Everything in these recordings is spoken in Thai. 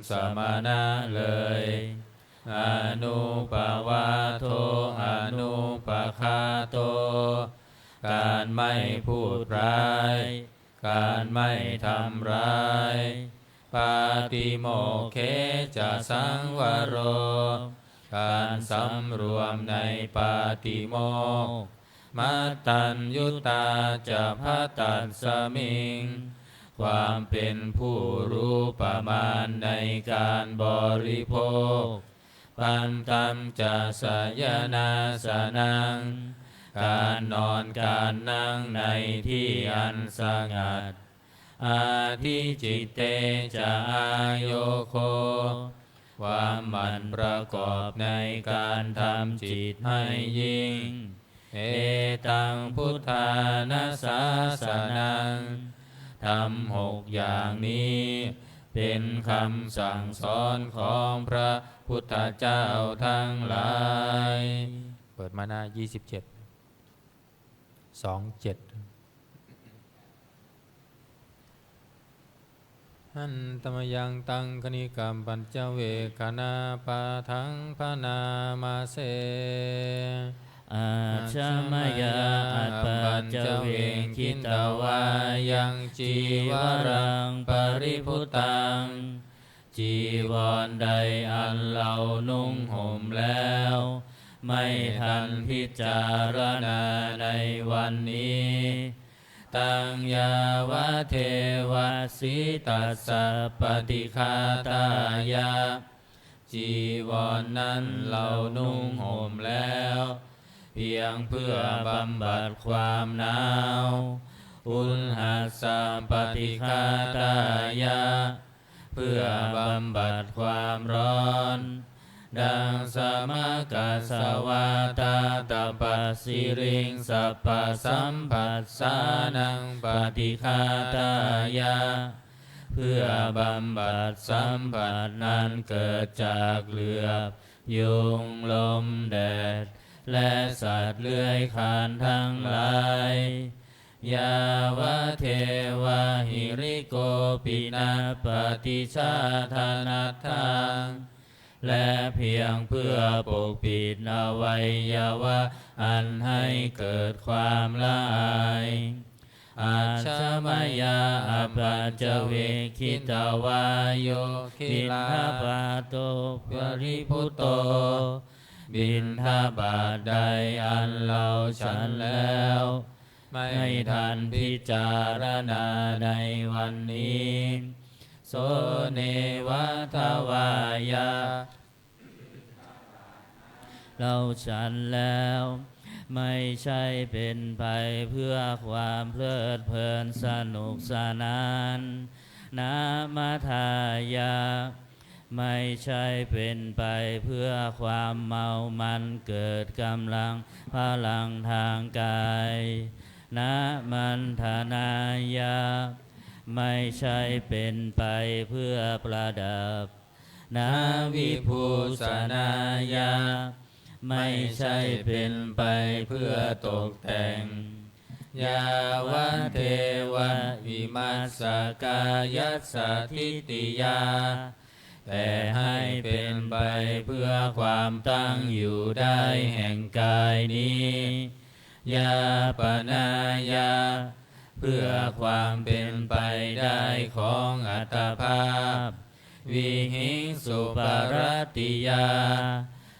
สมณะเลยอนุปวาโทอนุปคาโตการไม่พูดร้ายการไม่ทำร้ายปาติโมกเขจะสังวโรการสำรวมในปาติโมกข์มัตตัญยุตาจะพัตตัสมิงความเป็นผู้รู้ประมาณในการบริโภคปันตัมจะสยนาสนังการนอนการนั่งในที่อันสงัดอาทิจิตเตจะอาโยโคความหมั่นประกอบในการทำจิตให้ยิ่งเอตังพุทธานาสาสนังทำ6อย่างนี้เป็นคำสั่งสอนของพระพุทธเจ้าทั้งหลายเปิดมาหน้า27 27หันตมยังตังคณิกัมปัญจเวคนาปาทังพนามาเสอาชมยาอัปปัจจเวคิตวายังจีวรังปริพุตังจีวรใดอันเรานุ่งห่มแล้วไม่ทันพิจารณาในวันนี้ตังยาวะเทวสิตัสสะปฏิฆาตายะจีวรนั้นเรานุ่งห่มแล้วเพียงเพื่อบำบัดความหนาวอุณหัสสะปฏิฆาตายะเพื่อบำบัดความร้อนดังสมกัสสวาตาตปัสสิริงสัพพสัมผัสสานังปฏิฆาตายะเพื่อบำบัดสัมผัสนั้นเกิดจากเหลือบยุงลมแดดและสัตว์เลื้อยคลานทั้งหลายยาวะเทวะหิริโกปินาปฏิชาธานัตถังและเพียงเพื่อปกปิดอวัยวะอันให้เกิดความละอายอาชมยาอัปปัจจเวคิตวาโยคิลาปาโตปริพุตโตบิณฑบาตใดอันเราฉันแล้วไม่ทันพิจารณาในวันนี้โสเนวะทวายาเราฉันแล้วไม่ใช่เป็นไปเพื่อความเพลิดเพลินสนุกสนานนามาทายาไม่ใช่เป็นไปเพื่อความเมามันเกิดกำลังพลังทางกายนามันธนายาไม่ใช่เป็นไปเพื่อประดับนาวิภูสนายาไม่ใช่เป็นไปเพื่อตกแต่งยาวะเทวะวิมัสสกายัสสทิติยาแต่ให้เป็นไปเพื่อความตั้งอยู่ได้แห่งกายนี้ยาปนายาเพื่อความเป็นไปได้ของอัตภาพวิหิงสุปารติยา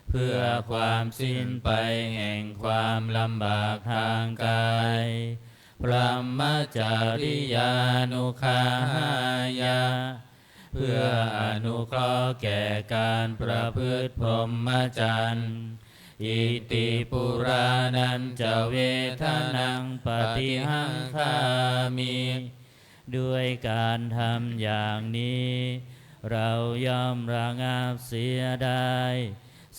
เพื่อความสิ้นไปแห่งความลำบากทางกายพรหมจาริยานุคาหายาเพื่ออนุเคราะห์แก่การประพฤติพรหมจรรย์อิติปุรานันจะเวทนังปฏิหังคามิด้วยการทำอย่างนี้เราย่อมระงับเสียได้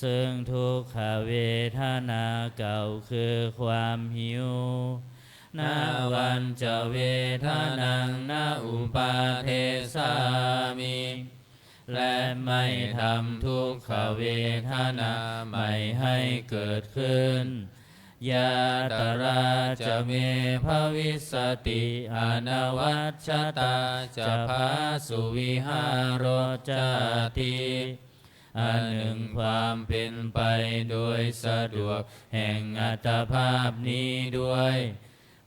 ซึ่งทุกขเวทนาเก่าคือความหิวนาวันจะเวทนังนาอุปาเทสามิและไม่ทำทุกขเวทนาไม่ให้เกิดขึ้น ยะตราจะเมภวิสติอนวัชชตาจะพาสุวิหารจาติอันหนึ่งความเป็นไปโดยสะดวกแห่งอัตภาพนี้ด้วย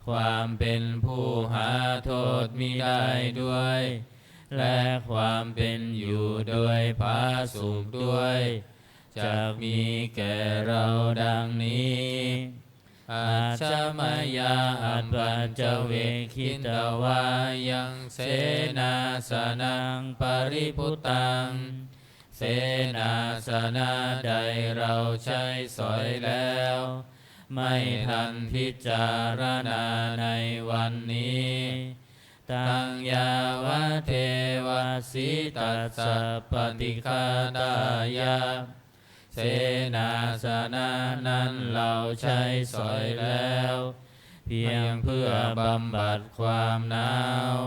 ความเป็นผู้หาโทษมิได้ด้วยและความเป็นอยู่โดยผาสุกด้วยจะมีแก่เราดังนี้อาชมายาอัปปัญจเวคิตวายังเสนาสนังปริพุตังเสนาสนะใดเราใช้สอยแล้วไม่ทันพิจารณาในวันนี้ตังยาวะเทวสิตัสสะปฏิฆาตายะเสนาสนะนั้นเราใช้สอยแล้วเพียงเพื่อบำบัดความหนาว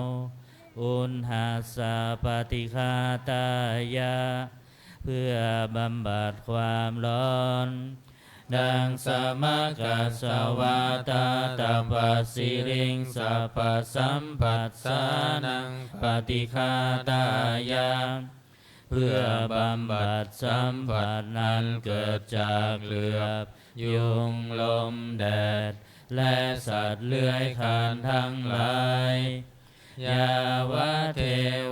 อุณหัสสะปฏิฆาตายะเพื่อบำบัดความร้อนดังสมกัสสวาตาตัปสิริงสัพพสัมปัสสานังปฏิฆาตายะเพื่อบำบัดสัมผัสนั้นเกิดจากเหลือบยุงลมแดดและสัตว์เลื้อยคลานทั้งหลายยาวะเท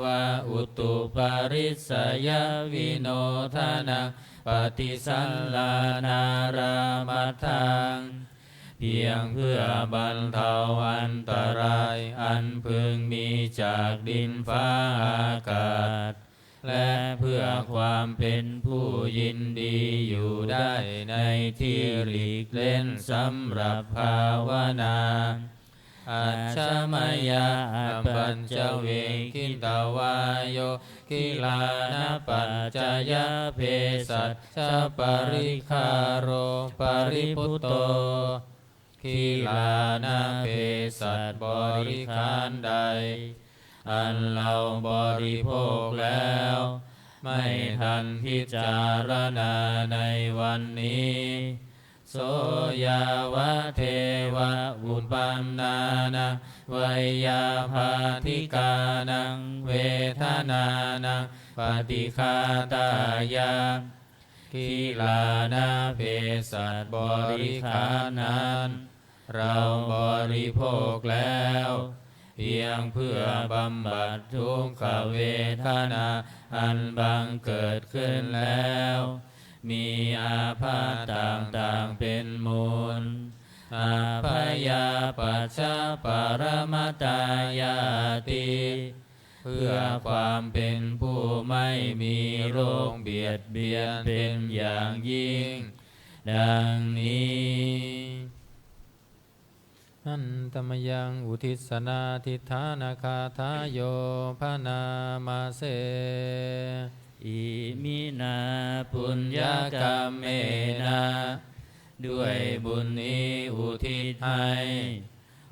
วะอุตุปาริสยวิโนทานังปฏิสัลลานารามัทธังเพียงเพื่อบรรเทาอันตรายอันพึงมีจากดินฟ้าอากาศและเพื่อความเป็นผู้ยินดีอยู่ได้ในที่หลีกเล่นสำหรับภาวนาอัจฉมยาอัปปัญจเวคิตวายโยกิลานะปัจจยเพสัชชะปริคาโรปริพุตโตกิลานะเพสัชบริขารใดอันเราบริโภคแล้วไม่ทันพิจารณาในวันนี้โสยาวะเทวะอุปันนานังวยยาภาธิกานังเวทนานังปฏิฆาตายะกิลานะเพสัชบริขารนั้นเราบริโภคแล้วเพียงเพื่อบำบัดทุกขเวทนาอันบังเกิดขึ้นแล้วมีอาพาธต่างๆเป็นมูลอาพยาปัจจปรมตายาติเพื่อความเป็นผู้ไม่มีโรคเบียดเบียนเป็นอย่างยิ่งดังนี้นันตมยังอุทิศนาทิฏฐานาคาทายโยพนามาเสอิมินาปุญญกรรมเมนะด้วยบุญนี้อุทิศให้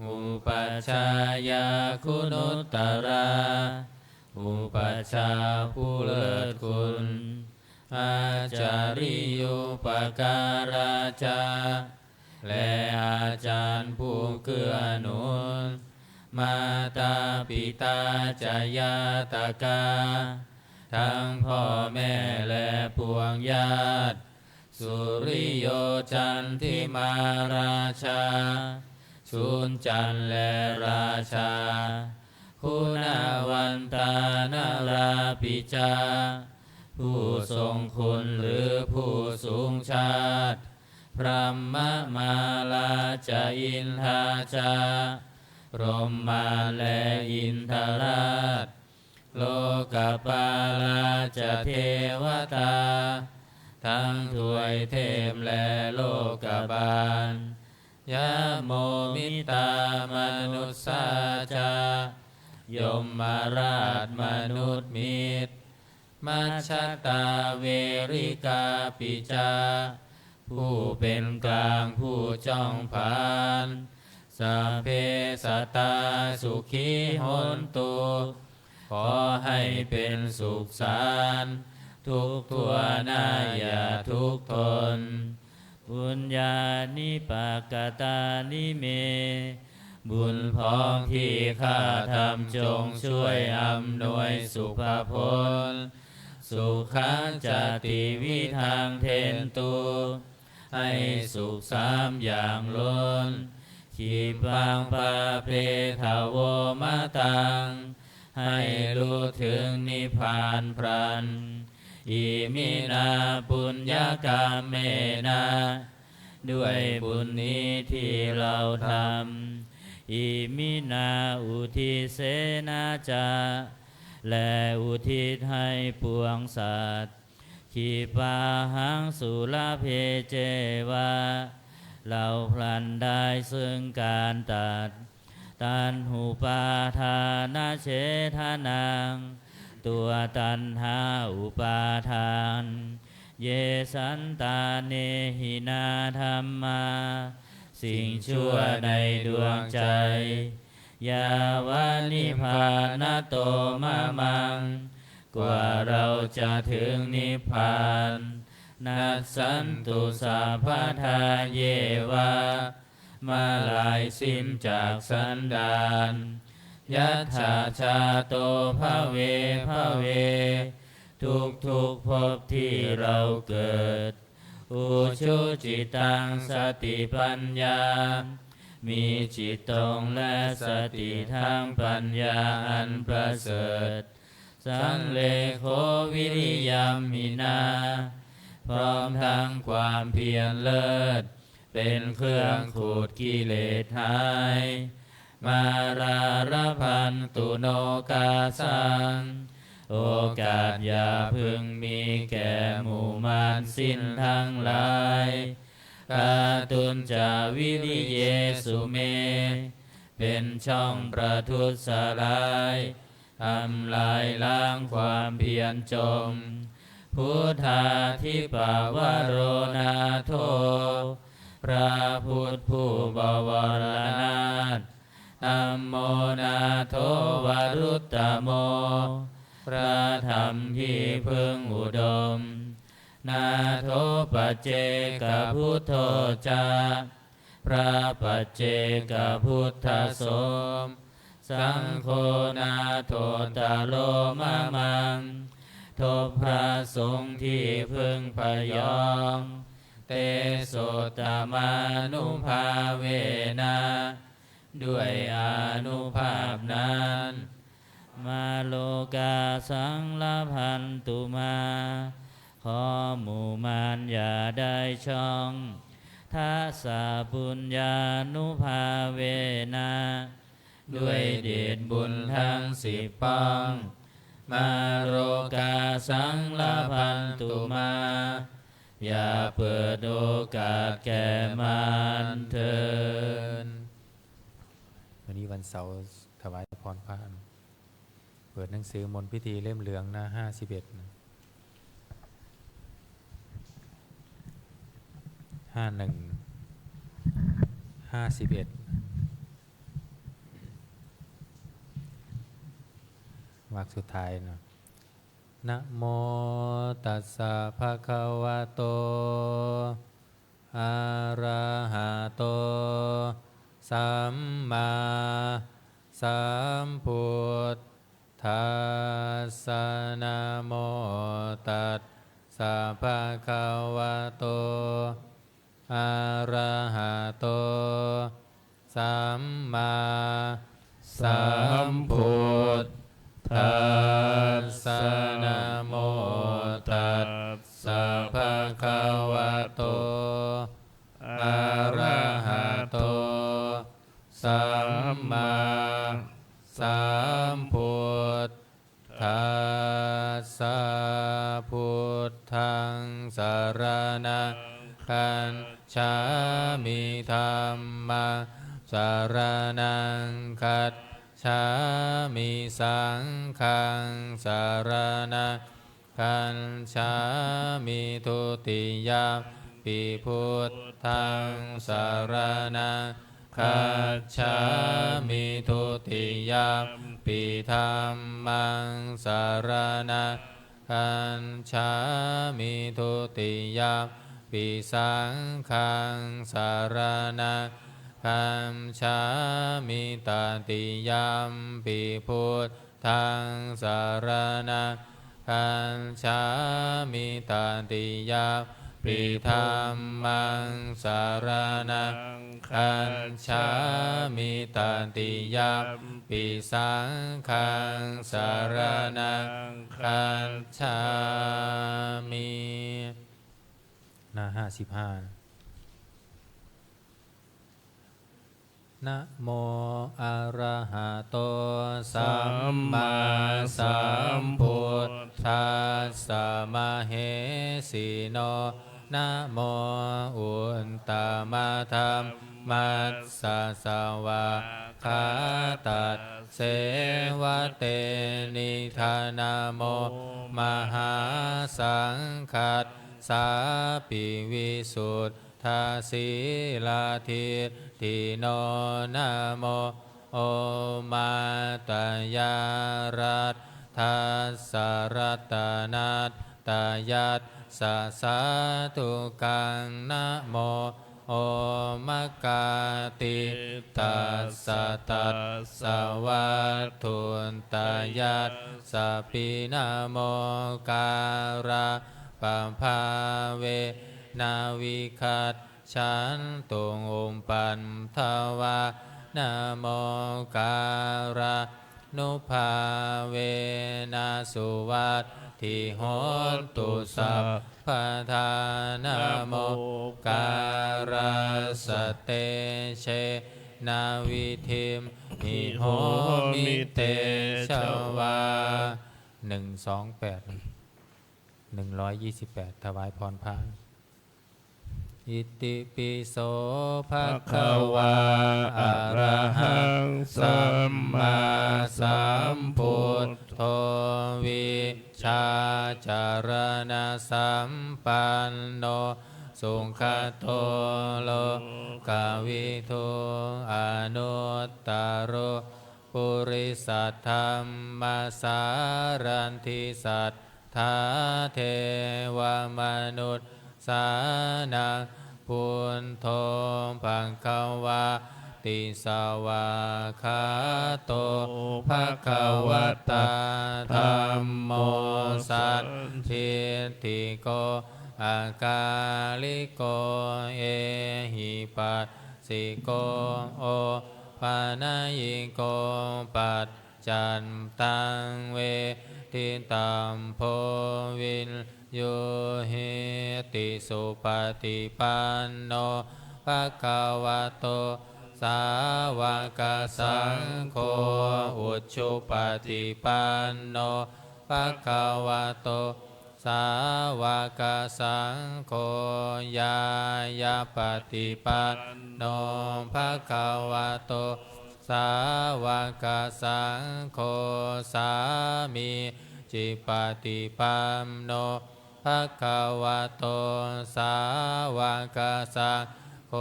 อุปัชฌายาคุณุตตราอุปัชฌาย์ผู้เลิศคุณอาจาริยุปการาจาและอาจารย์ผู้เกื้อหนุนมาตาปิตาจายาตกาทั้งพ่อแม่และปวงญาติสุริโยจันทิมาราชาชุนจันทร์และราชาคุณาวันตานาราปิจาผู้ทรงคุณหรือผู้สูงชาติพระมมาลาจาอินทาจาพรหมมาและอินทราชโลกปาลาจะเทวตาทั้งถวยเทพและโลกบาลยะโมมิตามนุสสาจายมมาราชมนุษย์มิตรมัชฌตาเวริกาปิจาผู้เป็นกลางผู้จ้องผานสัพเพสัตตาสุขีหนตุขอให้เป็นสุขสันต์ทุกทั่วหน้าอย่าทุกข์ทน บุญญาณิปกตานิเมบุญพ้องที่ข้าทำจงช่วยอำนวยสุภผลสุขังจติวิทังเทนตุให้สุขสามอย่างล้นขีปังปะเพทาวมะตังให้รู้ถึงนิพพานพรันอิมินาปุญญากรรมเมนะด้วยบุญนี้ที่เราทำอิมินาอุทิเสนาจาและอุทิศให้ปวงสัตว์ขีปาหังสุลเพเจวะเราพลันได้ซึ่งการตันหูปาทานาเฉทานังตัวตันหาอุปาทานเยสันตาเนหินาธรรมาสิ่งชั่วในดวงใจยาวานิพพานโตมะมังกว่าเราจะถึงนิพพานนัสสันตุสัพพทาเยวะมาลายสิ้นจากสันดานยัตถาชาโตภเวภเวทุกภพที่เราเกิดอุชุจิตังสติปัญญามีจิตตรงและสติทางปัญญาอันประเสริฐสังเลโควิริยมมินาพร้อมทั้งความเพียรเลิศเป็นเครื่องขูดกิเลสหายมาราระพันตุโนกาสังโอกาสอย่าพึงมีแก่หมู่มารสิ้นทั้งหลายกาตุนจาวิริเยสุเมเป็นช่องประทุษร้ายทำลายล้างความเพียรจมพุทธาธิปาวโรนาโทพระพุทธผู้บวรนาถธัมโมนาโทวรุตตโมพระธรรมที่พึงอุดมนาโทปัจเจกพุทโธจาพระปัจเจกพุทธสมสังโฆนาโทตาโลมะมังทบพระสงฆ์ที่พึงพยองเตโสตมานุภาเวนะด้วยอานุภาพนั้นมาโลกาสังลพันตุมาขอหมู่มารอย่าได้ช่องทัสสะปุญญานุภาเวนะด้วยเดชบุญทั้ง10ป้องมาโลกาสังลพันตุมาอย่าเปิดโอกาสแก่มารเถิดวันนี้วันเสาร์ถวายพรพระเปิดหนังสือมนต์พิธีเล่มเหลืองหน้า51 51 วรรคสุดท้ายนะนะโมตัสสะภะคะวะโตอะระหะโตสัมมาสัมพุทธัสสะนะโมตัสสะภะคะวะโตอะระหะโตสัมมาสัมพุทธัสสะนะโมตัสสะภะคะวะโตอะระหะโตสัมมาสัมพุทธัสสะพุทธังสรณังคัจฉามิธัมมังสรณังคัจฉามิสังฆังสรณังคัจฉามิทุติยมปิพุทธังสรณังคัจฉามิทุติยมปิธัมมังสรณังคัจฉามิทุติยม ปิสังฆังสารนังคัมฉามิตติยัมปิพุทธังสารนังคัมฉามิตติยัมปิธัมมังสารนังคัมฉามิตติยัมปิสังฆังสารนังคัมฉามิหน้า55นะโมอะระหะโตสัมมาสัมพุทธัสสะมะเหสีโนนะโมอุตตมะธัมมัสสะสวะคาตัสเสวะเตนิธานะโมมหาสังฆัสสาปิวิสุทธาสีลาทิติโนนะโมโอมาตยารัตทัสสะรัตนัตตยัสสะสาธุกังนะโมโอมกาติตัสสะตัสสะวัตถุนตยัสสะปินะโมการะปัมภาเวนาวิคัตฉันตุงอุมปันทวะนะโมการะนุภาเวนะสุวัตถิโหตุสัพพทานะโมการะสเตเชนาวิธิมหิโหมิเตชวา128ถวายพรพระอิติปิโสภะคะวะอะระหังสัมมาสัมพุทโธวิชาจารณสัมปันโนสุขโตโลกวิทูอนุตตโรปุริสัทธัมมาสารันติสัทธาเทวมนุษย์สานังพุทโธภังคะวะติสาวาคาโตภะคะวะตาธัมโมสัทธิติโกอากาลิโกเอหิปัสสิโกโอปานายิโกปัจจันตังเวทิตัมโพวินโยเหติสุปฏิปันโนภะคะวะโตสาวกสังโฆอุจจุปฏิปันโนภะคะวะโตสาวกสังโฆญาญาปฏิปันโนภะคะวะโตสาวกสังโฆสามีจิปฏิปันโนภะคะวะโตสาวกสังโฆ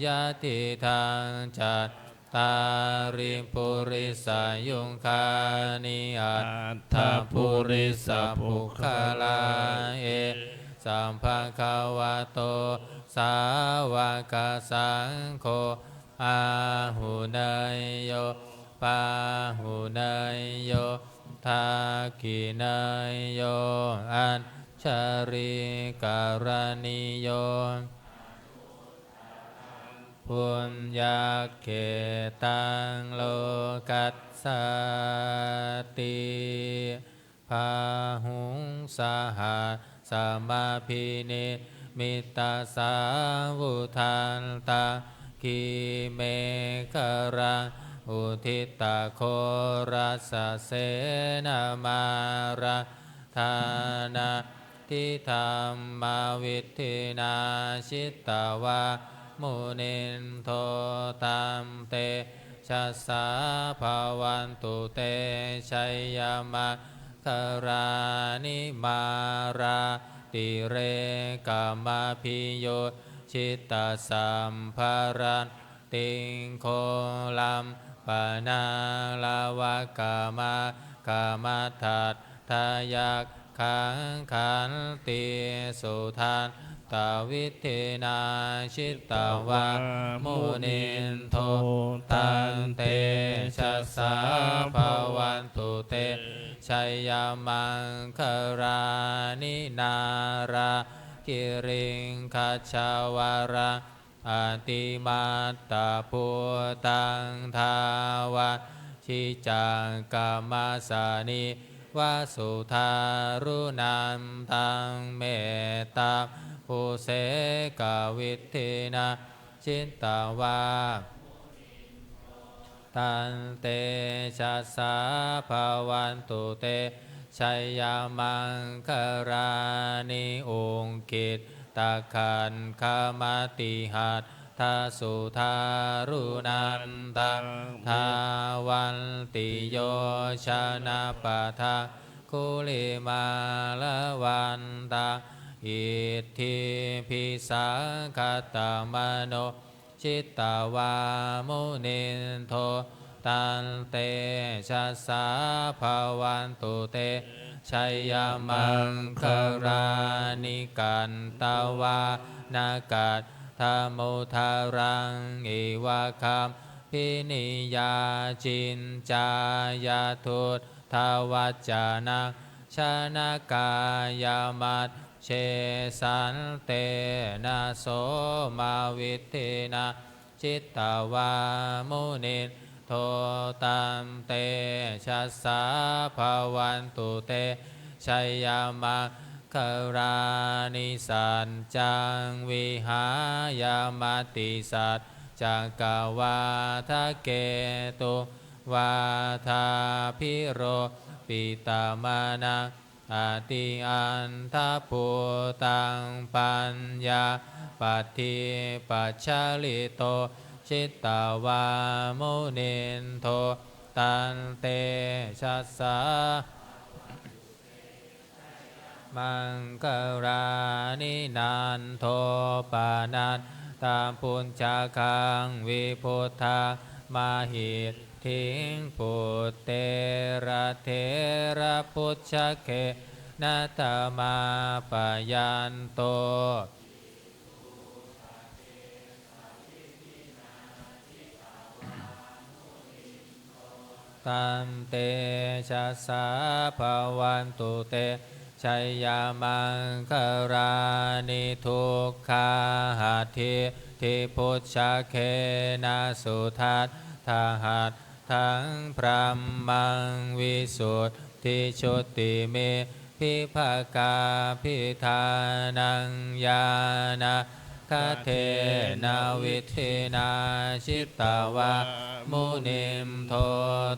ยะติทางจัตตาริปุริสายุงคานิอัตถปุริสปุคลาเอสัมภะคะวะโตสาวกสังโฆอาหุเนยโยปาหุเนยโยทากิเนยโยอัญชริการณิโยปุญญาเขตังโลกัสสติภาหุงสหัสสมาพินิมิตาสาวุทันตาคิเมฆรังอุทิตาโครัสเสนามาราธานาทิธรรมาวิธินาชิตาวามุนินโทตัมเตชัสสาภาวันตุเตชัยยามะคารานิมาราติเรกามาพิโยชิตาสัมภารันติงโคลัมปนาลาวะกามากามาทัตทายัก ขังขันติสุทันตวิธินาชิตวะมุนินโทตันเตชะสาภวันตุเตชัยยามังครานินารากิริงคัจฉาวาระอติมาตตาพุตังทาวะชิจังกามาสานิวาสุธารุนันตังเมตตาภูเสกวิธินาชินตาวาตันเตชะสาภวันตุเตชัยยามังครานิองคิตตะขันขมาติหัตทาสุธารุนันตังทาวันติโยชนะปะทะคุลิมาละวันตาอิทธิพิสังคตมโนชิตตาวามุนินโทตันเตชะสาภวันตุเตชัยยามังครานิกันตาวานากัตธโมทารังอิวะคัมพินิยาจินจายาทุตทวัจจานังชนะกายามัตเชสันเตนะโสมาวิธินาจิตตาวามุนินโทตัมเตชะสาภวันตุเตชัยยามังครานิสันจังวิหายามติสัตจักกวาทะเกตุวาทาพิโรปิตามานังอติอันทภูตังปัญญาปัตติปัจฉลิโตชิตตาวามุนินโทตันเตชะสามังครานินันโทปานันตามปุญจคังวิพุทธามาหิตทิงปุตเตระเทระพุทธเคนัตมาปยันโตตัมเตชะสาภวันตุเตชัยยามังครานิทุกขาหัตถิทิพุทธเคนะสุทัตถาหัตทั้งพระมังวิสุทธิชุติเมพิภากาพิธานังญาณคเทนาวิธินาชิตตาวามุนิมโท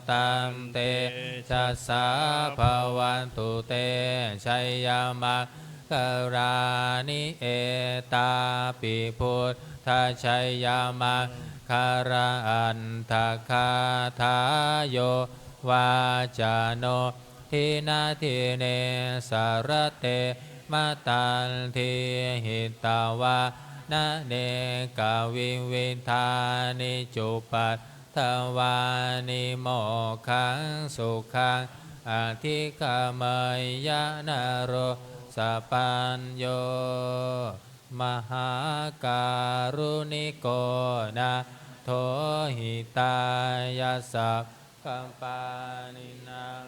ตัมเตชะสาภวันตุเตชัยยามังครานิเอตาปิพุทธชัยยามังคาราอันทคาทาโยวาจาโนทินาทิเนสารเตมาตันทิหิตาวานะเนกวิวิธานิจุปัตถวานิโมขังสุขังอธิกามยนโรสปัญโยมหาการุณิโกนะโทหิตายาสัพคัมปานินัง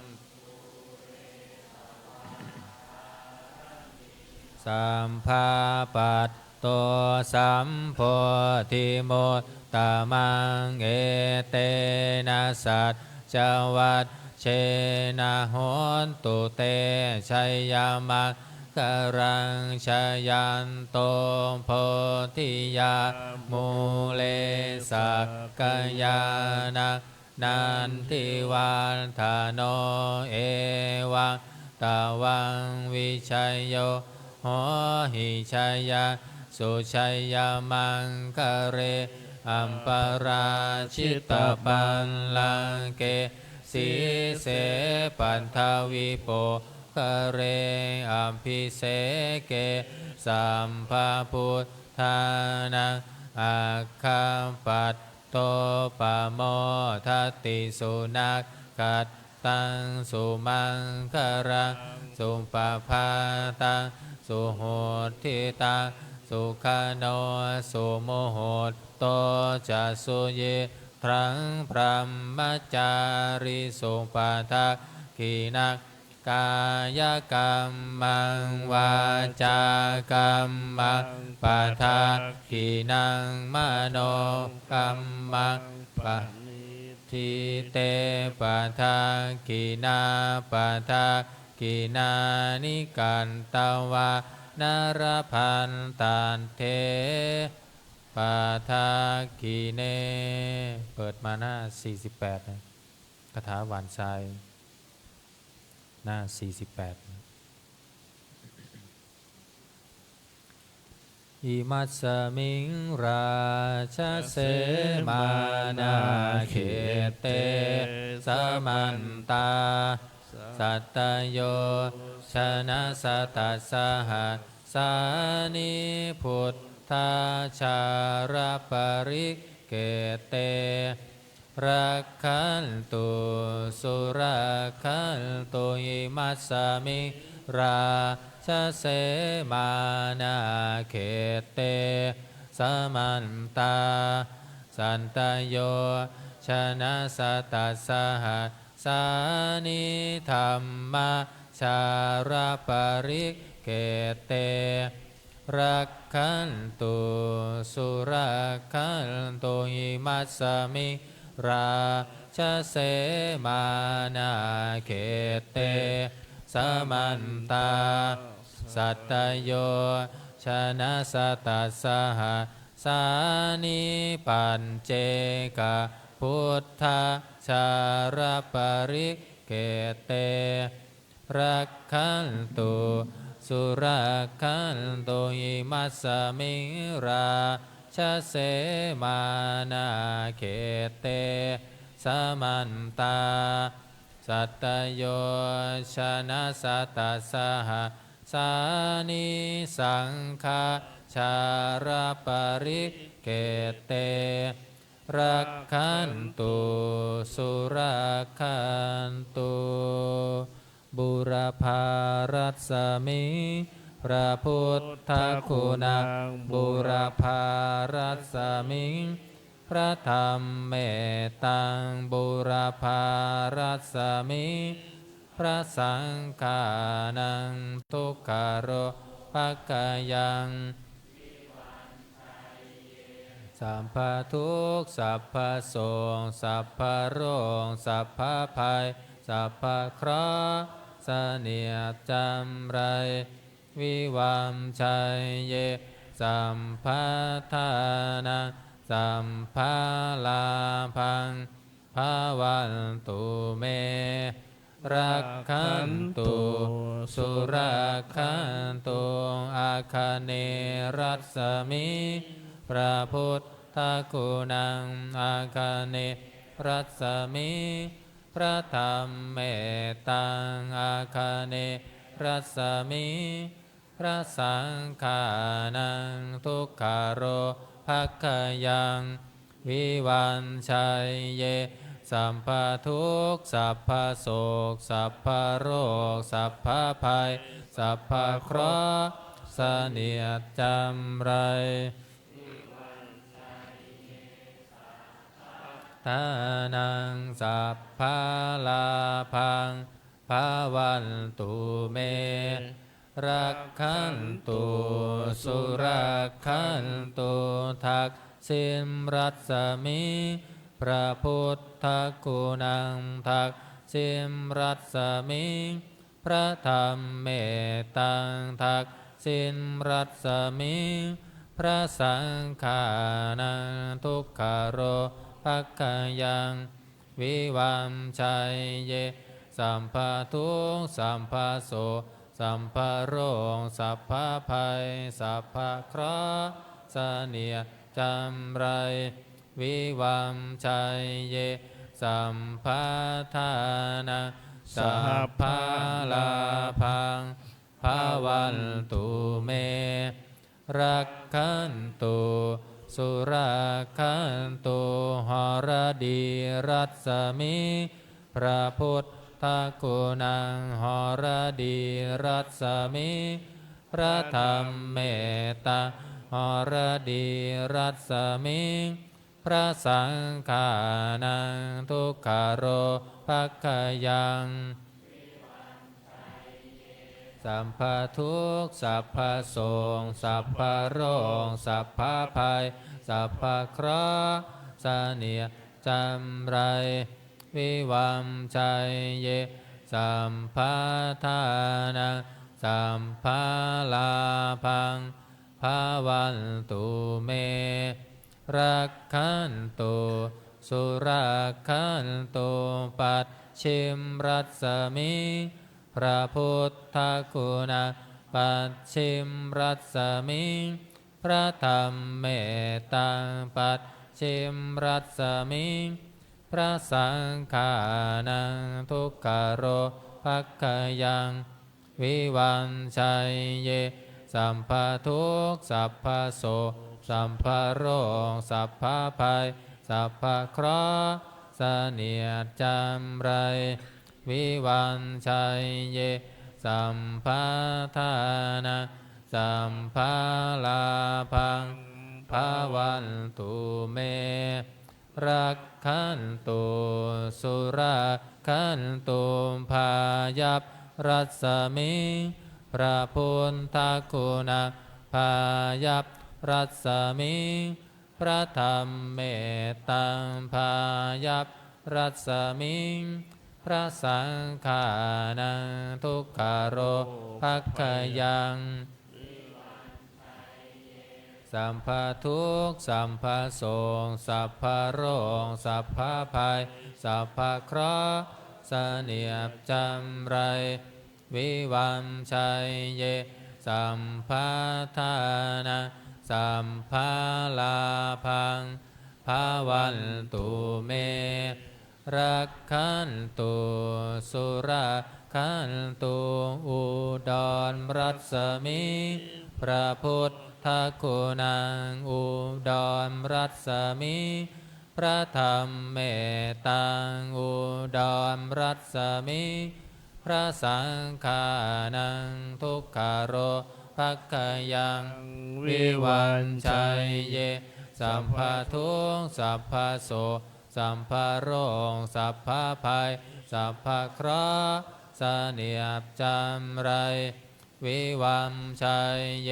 สัมภาปัตโตสัมโพธิโมตตมังเอเตนะสัจจวัตเชนะโหนตุเตชัยยามังครังชยันโตโพธิยามูเลสักกยานังนันทิวันธโนเอวังตาวังวิชัยโยโหหิชัยยาสุชัยยามังคเรอัมปราชิตปัลลังเกสีเสปันทวิโปคเรอัมพิเสเกสัมภาพุทธานังอาคัมปัตโตปะโมทัตติสุนักขัต ตังสุมังคารังสุปภาตังสุโหติตังสุขโนสุโมโหตโตจะสุเยทรังพรหมจาริสุปาทักขินักกายกรรมังวาจากรรมังปะทาขินังมโนกรรมังปะทิเตปะทาขินาปะทาขินานิกันตวานารพันตันเทปะทาขิเนเปิดมาหน้า48นะคาถาหวานทรายหน้า48อิมัสสมิงราชเสมานาเขเตสมันตาสัตตโยชนะสัตตสหสานิพุทธาชารปริเกเตรักขันตุสุรักขันตุอิมัสสมิราชเสมานาเขเตสมันตาสันตโยชนะสัตตสหสานิธรรมชารปริเกเตรักขันตุสุรักขันตุอิมัสสมิราชเสมานาเขเตสมันตาสัตตโยชนะสัตตสหสานิปัญเจกพุทธาชารปริเกเตรักขันตุสุรักขันตุอิมัสสมิราชเสมานาเขเตสมันตาสัตตโยชนะสัตตสหสานิสังฆาชารปริเกเตรักขันตุสุรักขันตุบุรพารัสมิพระพุทธคุณังบุรพารัสมิพระธรรมเมตตังบุรพารัสมิพระสังฆานังทุกขโรภกยังสัพพทุกข์สัพพโศกสัพพโรคสัพพภัยสัพพเคราะห์เสนียดจำไรวิวัมชัยเยสัมภัทานังสัมภาลาภังภาวันตุเมรักขันตุสุรักขันตุอาคเนรัสมิพระพุทธคุณังอาคเนรัสมิพระธรรมเมตตังอาคเนรัสมิพระสังฆานังทุกขโรภคยังวิวันชัยเยสัมภทุกข์สัพพโศกสัพพโรคสัพพภัยสัพพเคราะห์เสนียดจำไรทานังสัพพาลาภังภาวันตุเมรักขันตุสุรักขันตุทักษิณรัสมิพระพุทธคุณังทักษิณรัสมิพระธรรมเมตตังทักษิณรัสมิพระสังฆานังทุกขโรภคยังวิวัมชัยเยสัมภทุกข์สัมภโสสัมภโรคสัพพภัยสัพพเคราะห์เสนียดจำไรวิวัมชัยเยสัมภาทานังสัพพาลาภังภาวันตุเมรักขันตุสุรักขันตุหรดีรัสมิพระพุทธ ทกุณังหรดีรัสมิพระธรรมเมตตาหรดีรัสมิพระสังฆานังทุกขโรภัคคยังสัมภทุกข์สัพพโสงสัพพโรคสัพพภัยสัพพเคราะห์เสนียดจำไรวิวัมชัยเยสัมภาทานังสัมภาลาภังภาวันตุเมรักขันตุสุรักขันตุปัจฉิมรัสมิพระพุทธคุณาปัจฉิมรัสมิพระธรรมเมตตาปัจฉิมรัสมิพระสังฆานังทุกขโรภัคคยังวิวันชัยเยสัมภทุกข์สัพพโสสัมภโรคสัพพภัยสัพพเคราะห์เสนียดจำไรวิวันชัยเยสัมภาทานาสัมภาลาภังภาวันตุเมรักขันตุสุราขันตุพายัพรัสมิพระพุทธคุณาพายัพรัสมิพระธรรมเมตตาพายัพรัสมิพระสังฆานังทุกขโรภัคคยังสัมภทุกข์สัมภโสงสัพพโรคสัพพภัยสัพพเคราะห์เสนียดจำไรวิวัมชัยเยสัมภาทานาสัมภาลาภังภาวันตุเมรักขันตุสุราขันตุอุดรรัสมิพระพุทธคุณังอุดรรัสมิพระธรรมเมตตาอุดรรัสมิพระสังฆานังทุกขโรภัคคยังวิวันชัยเยสัมภทุกข์สัพพโสสัมภโรคสัพพภัยสัพพเคราะห์เสนียดจำไรวิวัมชัยเย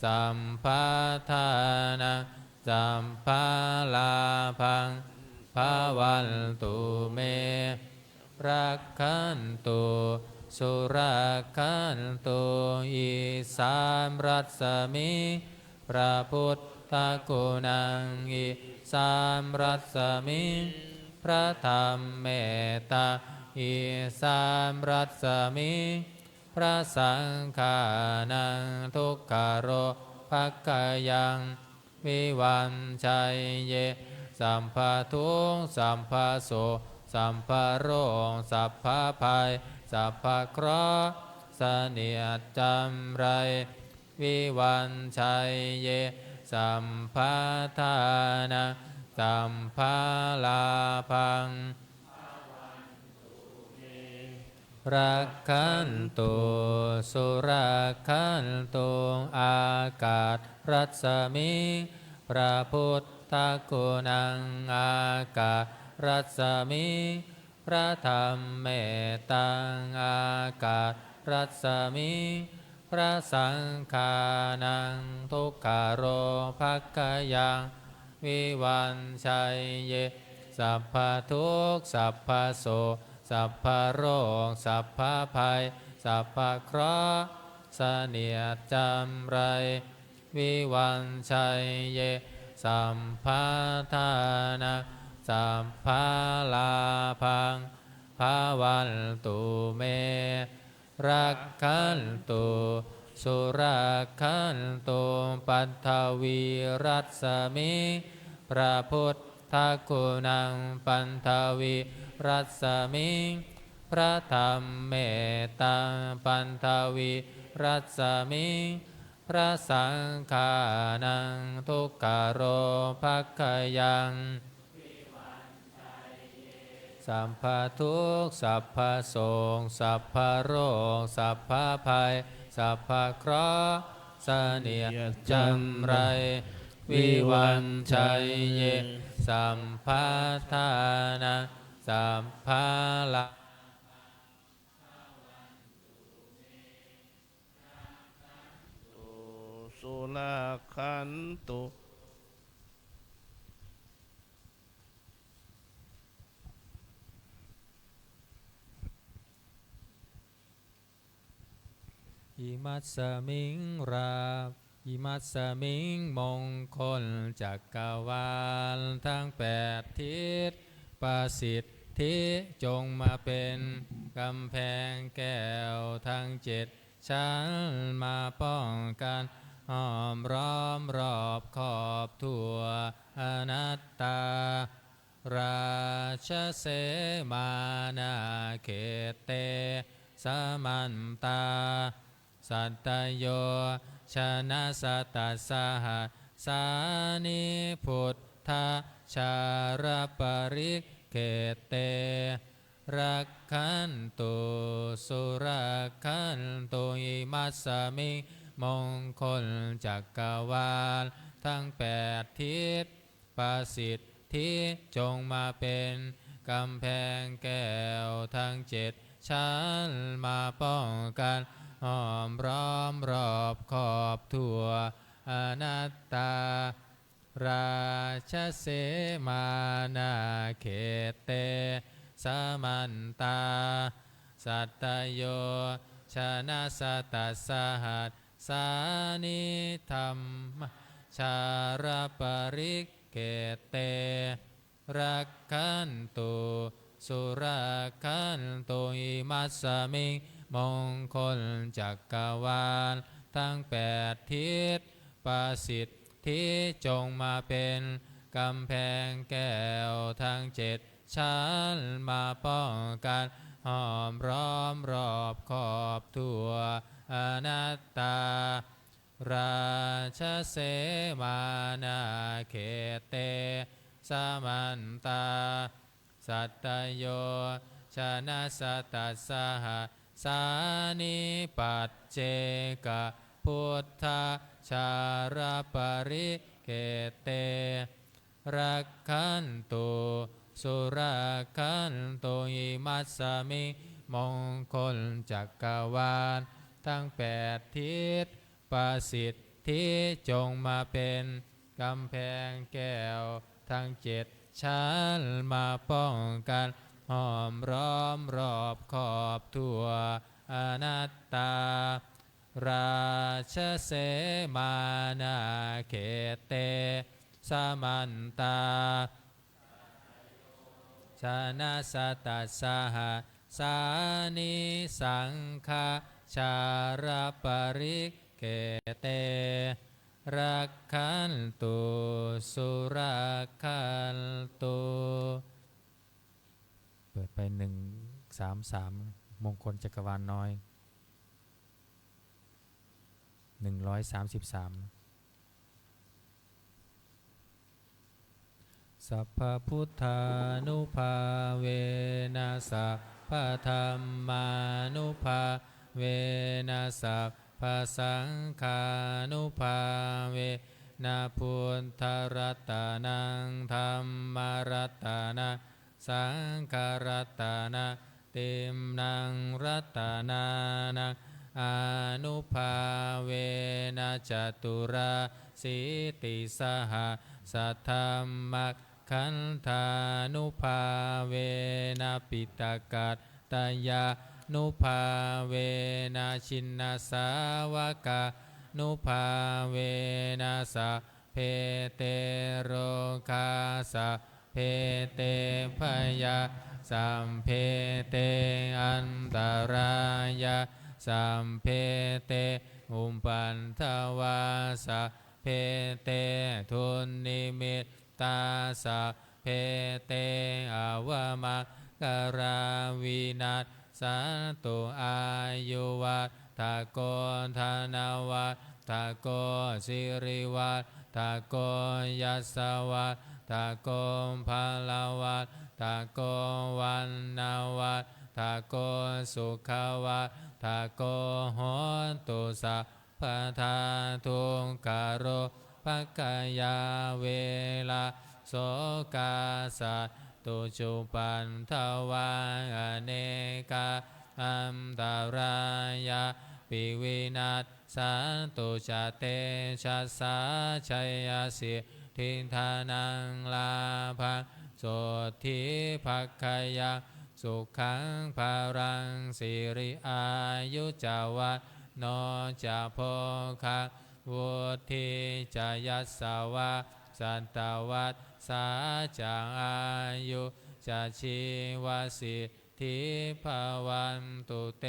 สัมภาทานาสัมภาลาภังภาวันตุเมรักขันตุสุรักขันตุอิสามรัสมิพระพุทธคุณังอิสามรัสมิพระธรรมเมตตาอิสามรัสมิพระสังฆานังทุกขโรภัคคยังวิวันชัยเยสัมภทุกข์สัมภโสสัมภโรคสัพพภัยสัพพเคราะห์เสนียดจำไรวิวันชัยเยสัมภาทานาสัมภาลาภังรักขันตุสุรักขันตุอากาศรัสมิพระพุทธคุณังอากาศรัสมิพระธรรมเมตตาอากาศรัสมิพระสังฆานังทุกขโรภัคคยังวิวันชัยเยสัพพทุกข์สัพพโสสัพพโรคสัพพภัยสัพพเคราะห์เสนียดจำไรวิวันชัยเยสัมภาทานาสัมภาลาภังภาวันตุเมรักขันตุสุรักขันตุปัทถวีรัสมิพระพุทธคุณังปัทถวีรัสมิพระธรรมเมตตาปัทถวีรัสมิพระสังฆานังทุกขโรภัคคยัง สัพพทุกข์สัพพโศกสัพพโรคสัพพภัยสัพพเคราะห์เสนียดจำไรวิวันชัยเยสัมภาทานาสัพพะละ สุราคันตุอิมัสสมิงราอิมัสสมิงมงคลจักรวาลทั้ง8ทิศประสิทธิจงมาเป็นกำแพงแก้วทั้ง7ชั้นมาป้องกันห้อมล้อมรอบขอบทั่วอนัตตาราชเสมานาเขตเตสมันตาสัตโยชนะสัตตสหสานิพุทธชารปริกเขตเตรักขันตุสุรักขันตุอิมัสสมิมงคลจักรวาลทั้ง8ทิศประสิทธิจงมาเป็นกำแพงแก้วทั้ง7ชั้นมาป้องกันห้อมล้อมรอบขอบทั่วอนัตตาราชเสมานาเขตเตสมันตาสัตตโยชนะสัตตสหัสสานิธรรมชารปริกเกตเตรักขันตุสุรักขันตุอิมัสสมิงมงคลจักรวาลทั้ง8ทิศประสิทธิจงมาเป็นกำแพงแก้วทั้ง7ชั้นมาป้องกันห้อมล้อมรอบขอบทั่วอนัตตาราชเสมานาเขตเตสมันตาสัตตโยชนะสัตตสหสานิปัจเจกพุทธชารปริเกเตรักขันตุสุรักขันตุอิมัสสมิมงคลจักรวาลทั้ง8ทิศประสิทธิจงมาเป็นกำแพงแก้วทั้ง7ชั้นมาป้องกันห้อมล้อมรอบขอบทั่วอนัตตาราชเสมานาเขตเตสมันตาชนะสัตตสหสานิสังฆชารปริกเกเตรักขันตุสุรักขันตุเปิดไป133มงคลจักรวาลน้อย133สัพพพุทธานุภาเวนะสัพพธรรมานุภาเวนะสัพพสังฆานุภาเวนะพุทธรัตนังธัมมรัตนะสังฆรัตนะติมนังรัตนานังอนุภาเวนะจตุราสิติสหสัทธัมมัคขันธานุภาเวนะปิตกัตตยานุภาเวนะชินนาสาวกานุภาเวนะสะเพเตโรคาสะเพเตพยาสัมเพเตอันตรายาสัมเพเตอุปปันทวาสะเพเตทุนนิมิตตาสะเพเตอวมัคกราวินัสสันตุอายุวัฏฐโกธนวัฏฐโกสิริวัฏฐโกยัสสวัฏฐโกภาลวัฏฐ าโกวันนาวัฏทาโกสุขวัฏทาโกโหตุสัพพทาทุกขโรภคยาเวลาโสกาสัตตุจุปันทวาอเนกาอัมตารายาปิวินัสสันตุจเตชะสาชัยยสิทธิธานังลาภังโสทิภักขยังสุขังภารังสิริอายุจาวัฏโนจะโพคังวุฒิจายัสสาวะสันตวัฏสาจังอายุจะชีวสิทธิภาวันตุเต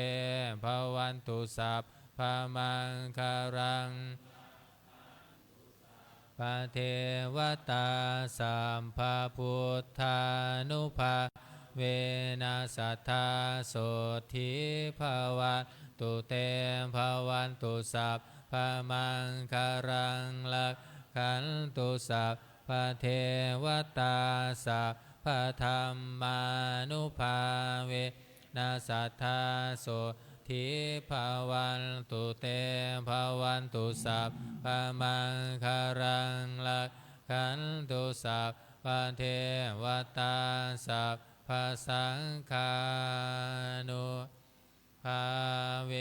ภาวันตุสัพพมังคารังปะเทวตาสัมภพุทธานุภาเวนัสสัทธาโสทิภาวันตุเตภาวันตุสัพพมังคารังลักขันตุสัพพเทวตาสัพพธรรมานุภาเวนัสสัทธาโสทิภาวันตุเตภาวันตุสัพพมังคารังลักขันตุสัพพเทวตาสัพพสังฆานุภาเว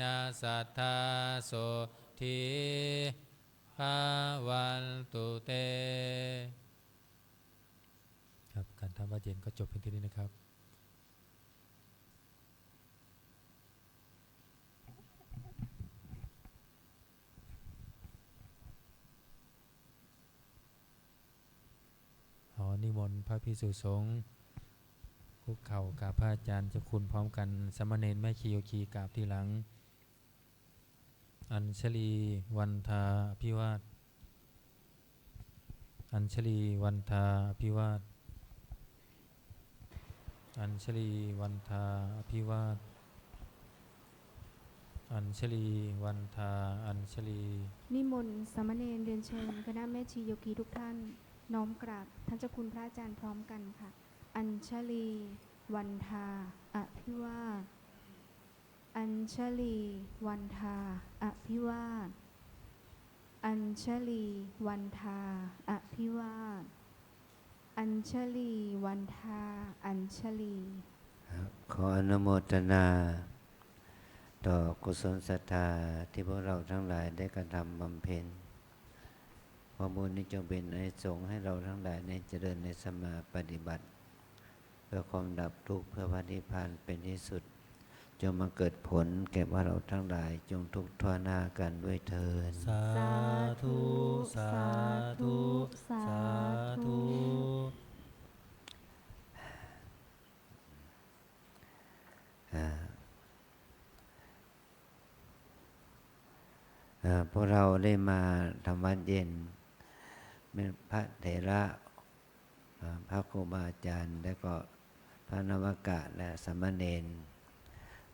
นัสสัทธาโสทิภาวันตุเตครับการทำวัดเย็นก็จบเพียงเท่านี้นะครับนิมนต์พระภิกษุสงฆ์คุกเข่ากราบพระอาจารย์เจ้าคุณพร้อมกันสามเณรแม่ชีโยคีกราบที่หลังอัญชลีวันทาอภิวาทอัญชลีวันทาอภิวาทอัญชลีวันทาอภิวาทอัญชลีวันทาอัญชลีนิมนต์สามเณรเรียนเชิญคณะแม่ชีโยคีทุกท่านน้อมกราบท่านเจ้าคุณพระอาจารย์พร้อมกันค่ะอัญชลีวันทาอภิวาทอัญชลีวันทาอภิวาทอัญชลีวันทาอภิวาทอัญชลีวันทาอัญชลีขออนุโมทนาต่อกุศลศรัทธาที่พวกเราทั้งหลายได้กระทำบำเพ็ญขอบุญนี้จงเป็นอานิสงส์ให้เราทั้งหลายในเจริญในสมาปฏิบัติเพื่อความดับทุกข์เพื่อพระนิพพานเป็นที่สุดจงมาเกิดผลแก่พวกเราทั้งหลายจงทุกข์ทั่วหน้ากันด้วยเถิดสาธุสาธุสาธุพวกเราได้มาทำวัดเย็นเป็นพระเถระพระครูบาอาจารย์และก็พระนวกะและสามเณร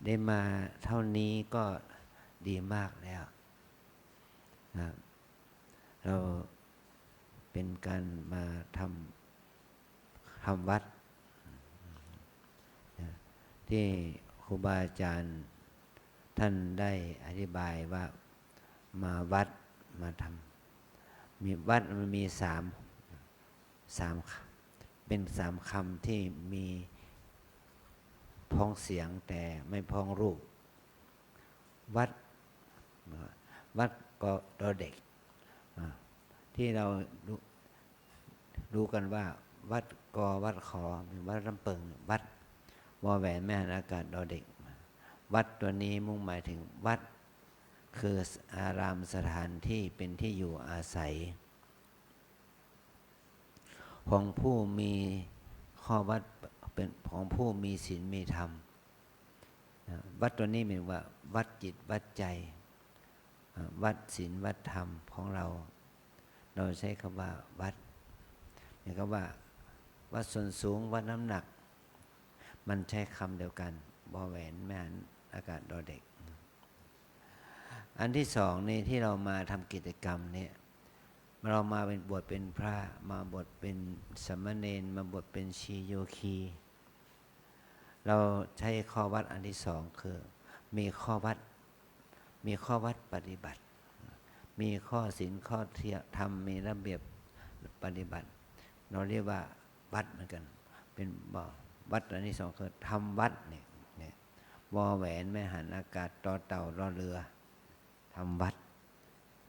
ได้มาเท่านี้ก็ดีมากแล้วเราเป็นการมาทำวัดที่ครูบาอาจารย์ท่านได้อธิบายว่ามาวัดมาทำมีวัดมันมีสามเป็นสามคำที่มีพ้องเสียงแต่ไม่พ้องรูปวัดก็ดอเด็กที่เรารู้กันว่าวัดกอวัดขอวัดลำเปิงวัดวอแหวนแม่อากาศดอเด็กวัดตัวนี้มุ่งหมายถึงวัดคืออารามสถานที่เป็นที่อยู่อาศัยของผู้มีข้อวัดเป็นของผู้มีศีลมีธรรมวัดตัวนี้หมายว่าวัดจิตวัดใจวัดศีลวัดธรรมของเราใช้คำว่าวัดหมายความว่าวัดส่วนสูงวัดน้ำหนักมันใช้คำเดียวกันบอแหวนแม่หันอากาศดอเด็กอันที่สองนี่ที่เรามาทำกิจกรรมเนี่ย เรามาเป็นบวชเป็นพระมาบวชเป็นสามเณรมาบวชเป็นชีโยคีเราใช้ข้อวัดอันที่สองคือมีข้อวัดปฏิบัติ มีข้อศีลข้อธรรมมีระเบียบปฏิบัติเราเรียกว่าวัดเหมือนกันเป็นวัดอันที่สองคือทำวัดเนี่ยวอแหวนแม่หันอากาศต่อเต่ารอเรือทำวัด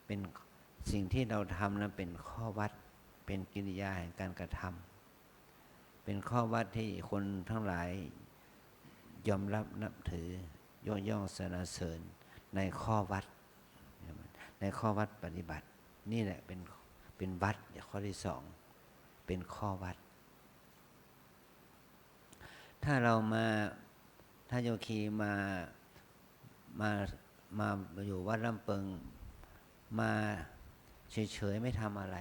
เป็นสิ่งที่เราทำนั้นเป็นข้อวัดเป็นกิริยาแห่งการกระทำเป็นข้อวัดที่คนทั้งหลายยอมรับนับถือยกย่องสรรเสริญในข้อวัดในข้อวัดปฏิบัตินี่แหละเป็นวัดข้อที่สองเป็นข้อวัดถ้าเราถ้าโยคีมาอยู่วัดลำเปิงมาเฉยๆไม่ทำอะไร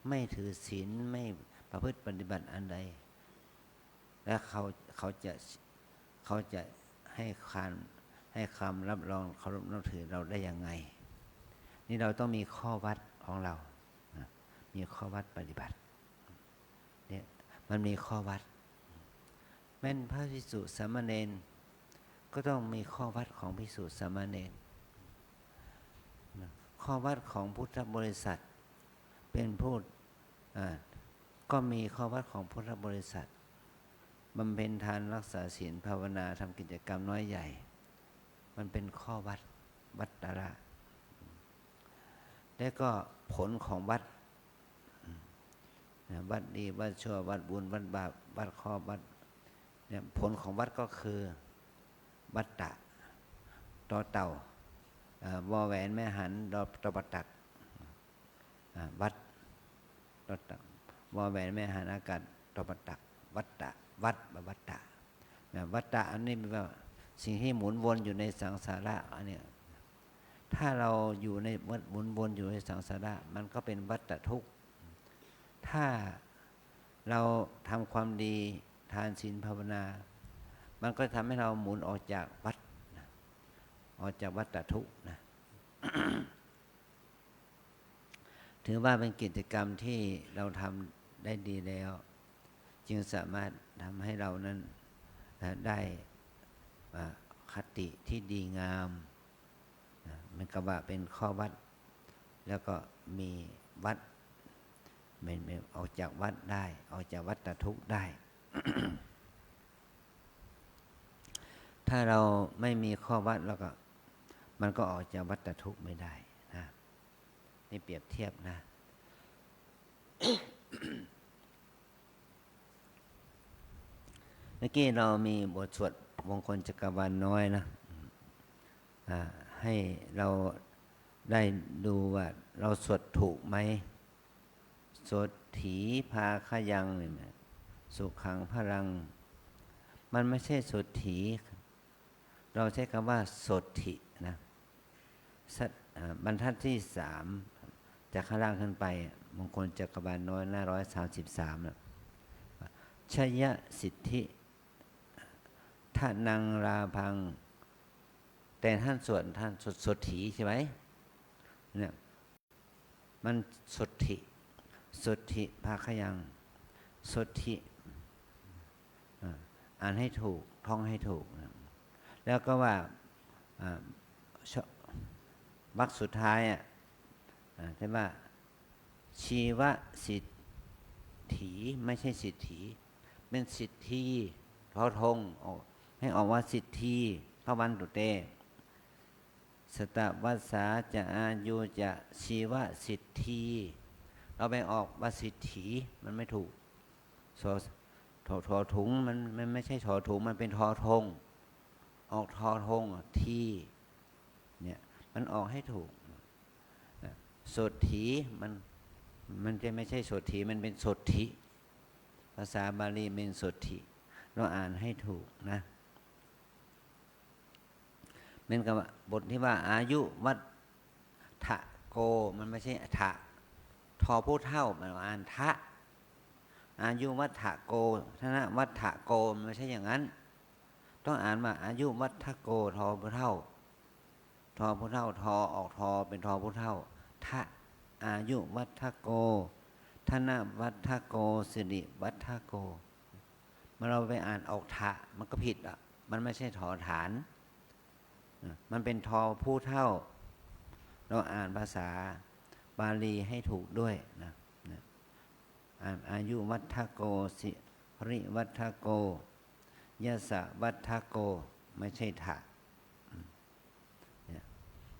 ไม่ถือศีลไม่ประพฤติปฏิบัติอันใดแล้วเขาจะให้คำรับรองเคารพนับถือเราได้ยังไงนี่เราต้องมีข้อวัดของเรานะมีข้อวัดปฏิบัติเนี่ยมันมีข้อวัดแม้นพระภิกษุสามเณรก็ต้องมีข้อวัดของภิกษุสามเณรข้อวัดของพุทธบริษัทเป็นผู้ก็มีข้อวัดของพุทธบริษัทบำเพ็ญทานรักษาศีลภาวนาทำกิจกรรมน้อยใหญ่มันเป็นข้อวัดตระแล้วก็ผลของวัดดีวัดชั่ววัดบุญวัดบาปวัดข้อวัดเนี่ยผลของวัดก็คือวัดตะต่อเต่าวอแหวนแม่หันดอตปัตตักวัดต่อเต่าวอแหวนแม่หันอากาศตปัตตักวัดตะวัดวัดตะวัดตะอันนี้เป็นว่าสิ่งที่หมุนวนอยู่ในสังสาระอันนี้ถ้าเราอยู่ในหมุนวนอยู่ในสังสาระมันก็เป็นวัฏทุกข์ถ้าเราทำความดีทานศีลภาวนามันก็ทำให้เราหมุนออกจากวัฏออกจากวัฏทุกข์นะ ถือว่าเป็นกิจกรรมที่เราทำได้ดีแล้วจึงสามารถทำให้เรานั้นได้คติที่ดีงามมันก็ว่าเป็นข้อวัดแล้วก็มีวัดออกจากวัดได้ออกจากวัฏทุกข์ได้ ถ้าเราไม่มีข้อวัดแล้วก็มันก็ออกจากวัฏทุกข์ไม่ได้นะนี่เปรียบเทียบนะ เมื่อกี้เรามีบทสวดมงคลจักรวาลน้อยนะให้เราได้ดูว่าเราสวดถูกไหมสวดถีพาขยังเนี่ยสุขังพลังมันไม่ใช่สวดถีเราใช้คำว่าสดถินะบรรทัดที่3จากข้างล่างขึ้นไปมงคลจักรวาลน้อยหน้า133นะชยสิทธิทานังราพังแต่ท่านสดถีใช่ไหมเนี่ยมันสดถิภาคยังสดถิอ่านให้ถูกท่องให้ถูกนะแล้วก็ว่าวรรคสุดท้ายใช่ไหมชีวสิทธิไม่ใช่สิทธิเป็นสิทธิทอทงให้ออกว่าสิทธิพระวันตุเตสตวัสสาจะอายุจะชีวสิทธิเราไปออกว่าสิทธิมันไม่ถูกทอถุงมันไม่ใช่ทอถุงมันเป็นทอทงออกทอทงที่เนี่ยมันออกให้ถูกสดถีมันจะไม่ใช่สดถีมันเป็นสดถิภาษาบาลีเป็นสดถิเราอ่านให้ถูกนะเหมือนกับบทที่ว่าอายุวัฏฐโกมันไม่ใช่ทะทอผู้เท่ามันอ่านทะอายุวัฏฐโกธนะวัฏฐโกมันไม่ใช่อย่างนั้นต้องอ่านว่าอายุวัฏฐโกทอผู้เท่าทอผู้เท่าทอออกทอเป็นทอผู้เท่าทะ อายุวัฏโกธนวัฏโกสิริวัฏโกเมื่อเราไปอ่านออกทะมันก็ผิดอ่ะมันไม่ใช่ถอฐานมันเป็นทอผู้เท่าเราอ่านภาษาบาลีให้ถูกด้วยนะอ่านอายุวัฏโกสิริวัฏโกยะสะวัฏโกไม่ใช่ถะ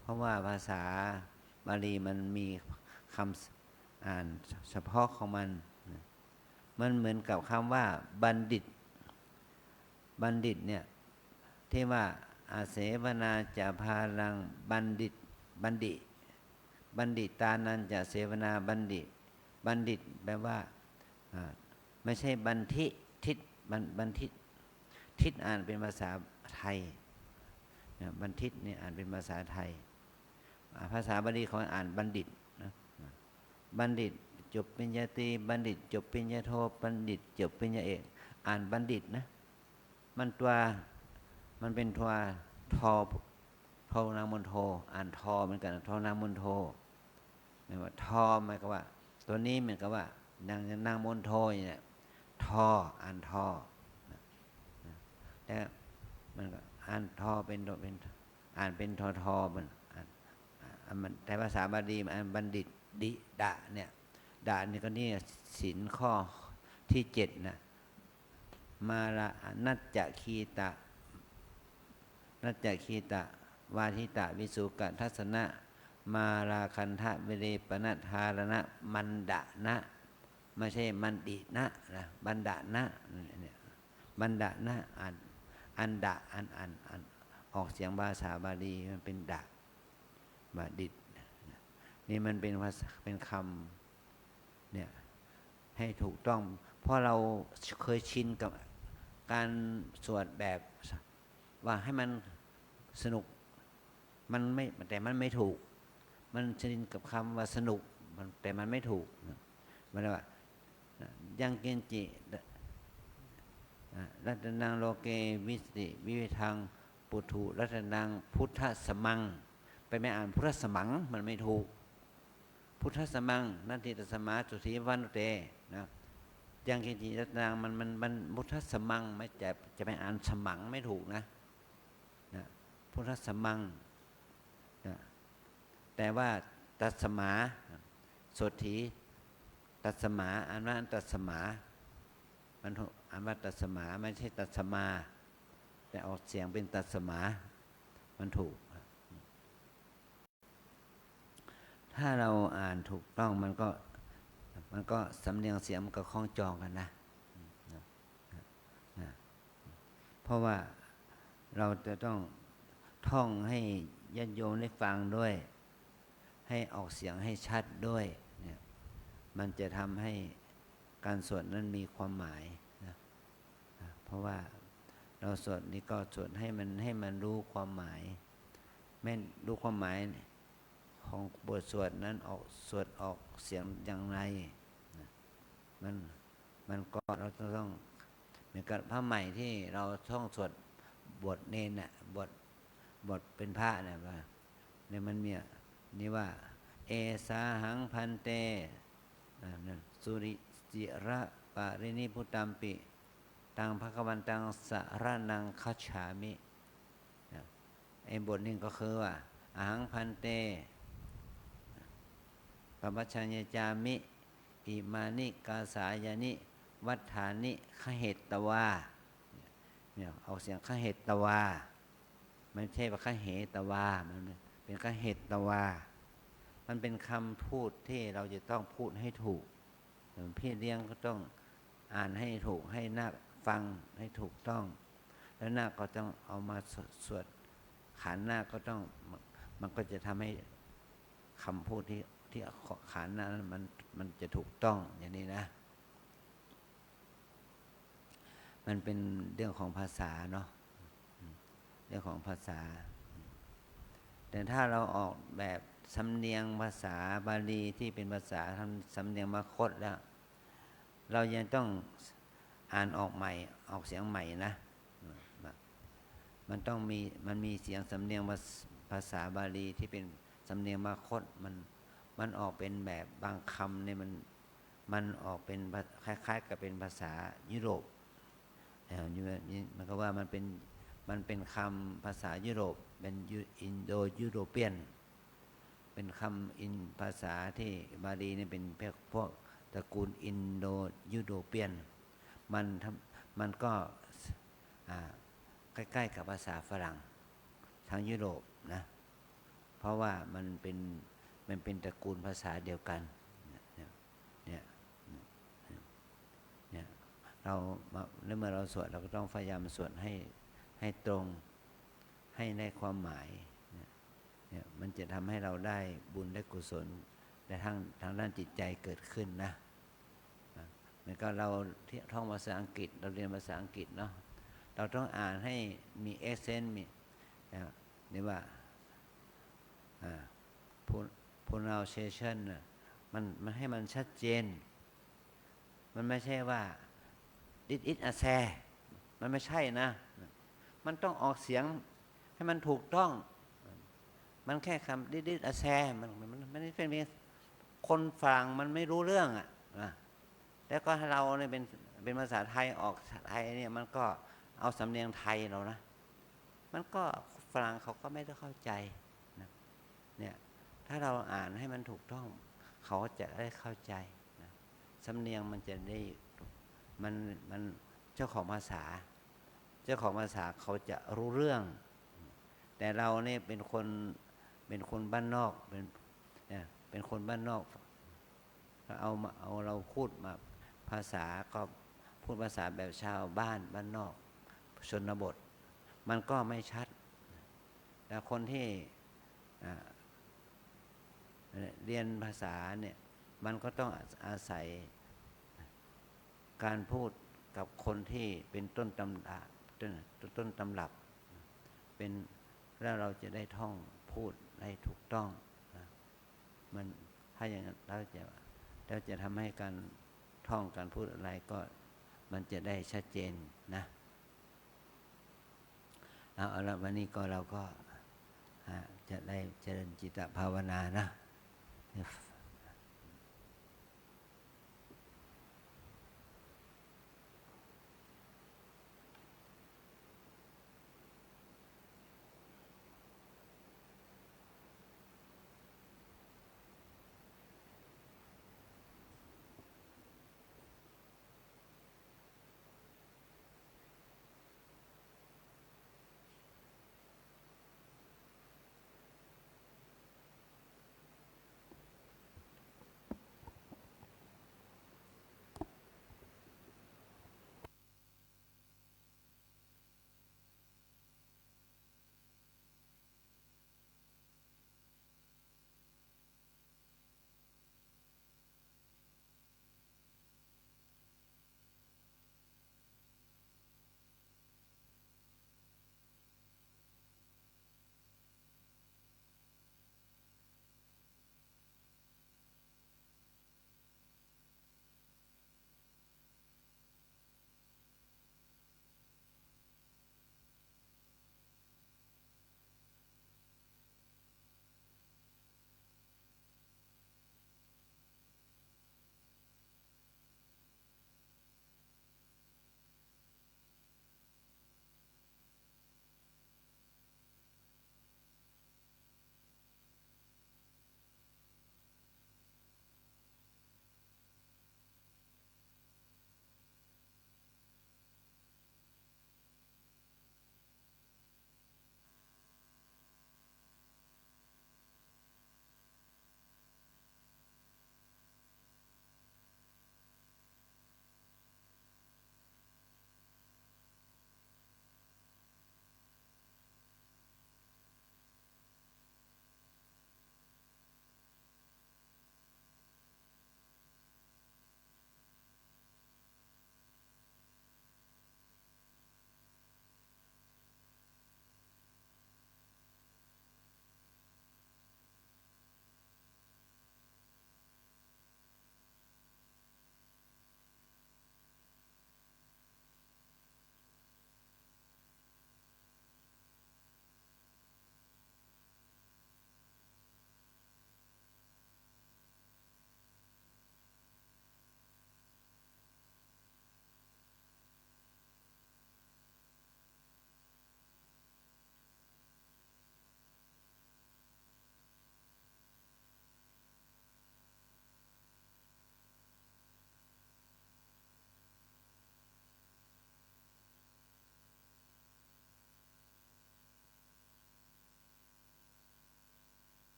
เพราะว่าภาษาบาลีมันมีคำอ่านเฉพาะของมันมันเหมือนกับคำว่าบัณฑิตบัณฑิตเนี่ยที่ว่าอาเสวนาจะพาลังบัณฑิตบัณฑิบัณฑิตานันจะเสวนาบัณฑิตบัณฑิตแปลว่าไม่ใช่บัณฑิตทิศบัณฑิตทิศอ่านเป็นภาษาไทยบัณฑิตเนี่ยอ่านเป็นภาษาไทยภาษาบาลีเขาอ่านบัณฑิตนะบัณฑิตจบปริญญาตรีบัณฑิตจบปริญญาโทบัณฑิตจบปริญญาเอกอ่านบัณฑิตนะมันเป็นตัวทอนางมณโทอ่านทอเหมือนกันทอนางมณโทหมายว่าทอหมายความว่าตัวนี้เหมือนกับว่านางมณโทเนี่ยทออ่านทอแต่มันก็อ่านทอเป็นอ่านเป็นทอมันแต่ภาษาบาลีมันบัณฑิตดิดะเนี่ยดะนี่ก็นี่ศีลข้อที่7นะมาละนัจจะคีตะนัจจะคีตะวาทิตะวิสุกะทัศนะมาราคันทะเวเรปนัทธารณะมันดะนะไม่ใช่มันดินะนะบันดะนะเนี่ยบันดะนะอันดะอันออกเสียงภาษาบาลีมันเป็นดะบัณฑิตนี่มันเป็นภาษาเป็นคำเนี่ยให้ถูกต้องเพราะเราเคยชินกับการสวดแบบว่าให้มันสนุกมันไม่แต่มันไม่ถูกมันชินกับคำว่าสนุกแต่มันไม่ถูกมันว่ายังเกณจิรัตนังโลเกวิสติวิเวทังปุถุรัตนังพุทธสมังไปไม่อ่านพุทธสมังมันไม่ถูกพุทธสมังนัตติตสมาสุสีวันเตนะยังเกณจิรัตนังมันพุทธสมังไม่จะไปอ่านสมังไม่ถูกนะพุทธสมังนะแต่ว่าตัสมาสดถีตัสมาอ่านว่าตัสมามันอ่านว่าตัสมาไม่ใช่ตัสมาแต่ออกเสียงเป็นตัสมามันถูกถ้าเราอ่านถูกต้องมันก็สำเนียงเสียงมันก็คล้องจองกันนะเพราะว่าเราจะต้องท่องให้ญาติโยมได้ฟังด้วยให้ออกเสียงให้ชัดด้วยเนี่ยมันจะทำให้การสวดนั้นมีความหมายนะเพราะว่าเราสวดนี่ก็สวดให้มันรู้ความหมายไม่รู้ความหมายของบทสวดนั้นออกสวดออกเสียงอย่างไรมันก็เราต้องเหมือนกับพระใหม่ที่เราท่องสวดบทเนนน่ะบทเป็นพระเนี่ยว่าเนี่ยมันมีนี่ว่าเอสาหังพันเตสุริจิระปะรินิพุตตัมปิตังภควันตังสารนังคัจฉามิไอ้บทนี้ก็คือว่าอาหังพันเตปปัจฉัญญจามิอิมานิกาสายานิวัฏฐานิขเหตตวาเนี่ยเอาเสียงขเหตตวาไม่ใช่ว่าขเหตวามันเป็นขเหตตวามันเป็นคำพูดที่เราจะต้องพูดให้ถูกพี่เลี้ยงก็ต้องอ่านให้ถูกให้นักฟังให้ถูกต้องแล้วนักก็ต้องเอามาสวดขานนาคก็ต้องมันก็จะทำให้คำพูดที่ขานนาคมันจะถูกต้องอย่างนี้นะมันเป็นเรื่องของภาษาเนาะเรื่องของภาษาแต่ถ้าเราออกแบบสำเนียงภาษาบาลีที่เป็นภาษาสำเนียงมคธแล้วเรายังต้องอ่านออกใหม่ออกเสียงใหม่นะมันมีเสียงสำเนียงภาษาบาลีที่เป็นสำเนียงมคธมัน มันออกเป็นแบบบางคำเนี่ยมันออกเป็นคล้ายๆกับเป็นภาษายุโรปมันก็ว่ามันเป็นคำภาษายุโรปเป็นอินโดยุโรเปียนเป็นคำภาษาที่บาลีนี่เป็นพวกตระกูลอินโดยุโรเปียนมันก็ใกล้ๆกับภาษาฝรั่งทางยุโรปนะเพราะว่ามันเป็นตระกูลภาษาเดียวกันเนี่ยเราแล้วเมื่อเราสวดเราก็ต้องพยายามสวดให้ตรงให้ในความหมายเนี่ยมันจะทำให้เราได้บุญได้กุศลในทางด้านจิตใจเกิดขึ้นนะเหมือนกับเราที่ท่องภาษาอังกฤษเราเรียนภาษาอังกฤษเนาะเราต้องอ่านให้มีเอเซนต์มีนี่ว่าpronunciation มันให้มันชัดเจนมันไม่ใช่ว่า it is a say มันไม่ใช่นะมันต้องออกเสียงให้มันถูกต้องมันแค่คำ it is a say มันไม่ได้เป็นคนฝรั่งมันไม่รู้เรื่องอ่ะแล้วก็เราเนี่ยเป็นภาษาไทยออกไทยเนี่ยมันก็เอาสำเนียงไทยเรานะมันก็ฝรั่งเขาก็ไม่ได้เข้าใจนะเนี่ยถ้าเราอ่านให้มันถูกต้องเขาจะได้เข้าใจนะสำเนียงมันจะได้มันเจ้าของภาษาเขาจะรู้เรื่องแต่เราเนี่ยเป็นคนบ้านนอกเป็นคนบ้านนอกเอาเราพูดมาภาษาก็พูดภาษาแบบชาวบ้านนอกชนบทมันก็ไม่ชัดแต่คนที่เรียนภาษาเนี่ยมันก็ต้องอาศัยการพูดกับคนที่เป็นต้นตำรับเป็นแล้วเราจะได้ท่องพูดได้ถูกต้องนะมันถ้าอย่างนั้นเราจะทำให้การท่องการพูดอะไรก็มันจะได้ชัดเจนนะเอาละวันนี้ก็เราก็จะได้เจริญจิตภาวนานะ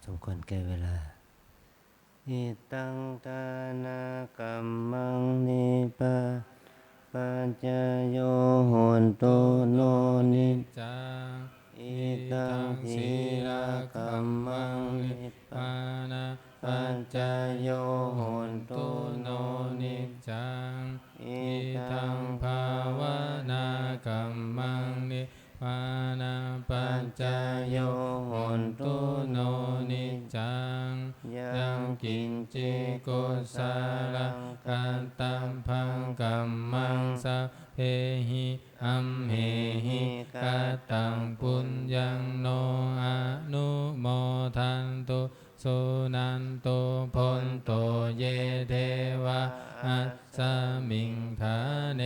สมควรแก่เวลาอิตังทานากัมมังนิปะปัจจโยโหนตุโนนิจจังอิตังสีลากัมมังนิปะ ปานา ปัจจโยโหนตุโนนิ จัง อิ อิ ตั ทั ง ง ภา ภาว ว นากัมมังนิปานาปั ปั ญ จ จ จโยโหนตุ ตุ โน โน นิ นิจัง ยั ยัง ง กิ กิ น น จิ จิ โก กุ สา สา ลั ล ง กันตัมพังกัมมังสัพเพหิอัมเหหิกาตังปุญญังโนอนุโมทันตุสุนันตุพนโตเยเทวะอัสสมิงทาเน